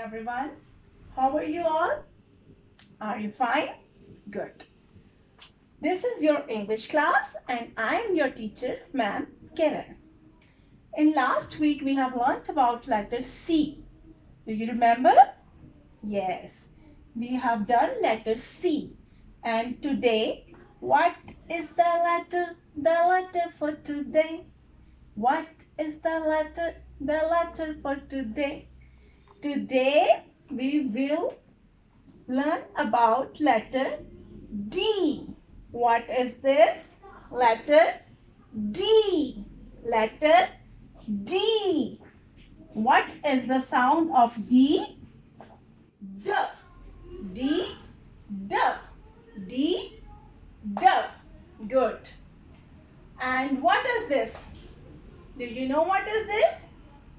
everyone. How are you all? Are you fine? Good. This is your English class and I am your teacher, Ma'am Kiran. In last week, we have learnt about letter C. Do you remember? Yes. We have done letter C. And today, what is the letter? The letter for today. What is the letter? The letter for today. Today, we will learn about letter D. What is this? Letter D. Letter D. What is the sound of D? D. D. D. D. D. Good. And what is this? Do you know what is this?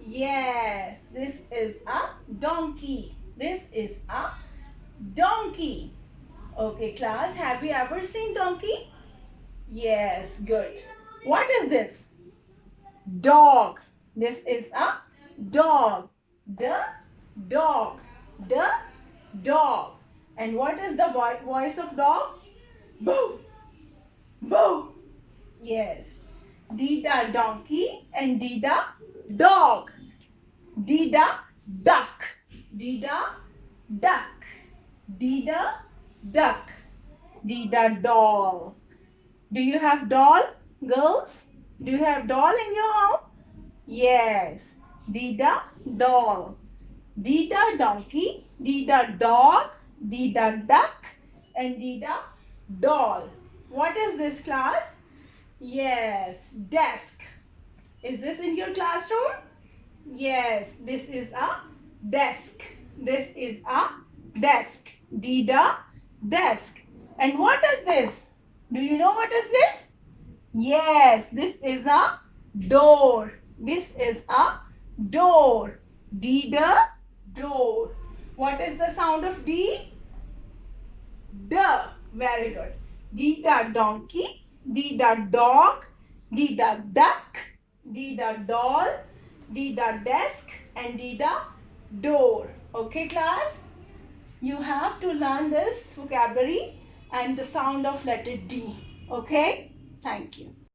Yes, this is a donkey. This is a donkey. Okay, class, have you ever seen donkey? Yes, good. What is this? Dog. This is a dog. The dog. The dog. And what is the voice of dog? Boo. Boo. Yes. Dida donkey and Dida dog. Dida duck. Dida duck. Dida duck. Dida doll. Do you have doll, girls? Do you have doll in your home? Yes. Dida doll. Dida donkey. Dida dog. Dida duck. And Dida doll. What is this, class? Yes, desk. Is this in your classroom? Yes, this is a desk. This is a desk. Dida desk. And what is this? Do you know what is this? Yes, this is a door. This is a door. Dida door. What is the sound of D? D. Very good. Dida donkey. Dida dog, Dida duck, Dida doll, Dida desk and Dida door. Okay, class? You have to learn this vocabulary and the sound of letter D. Okay? Thank you.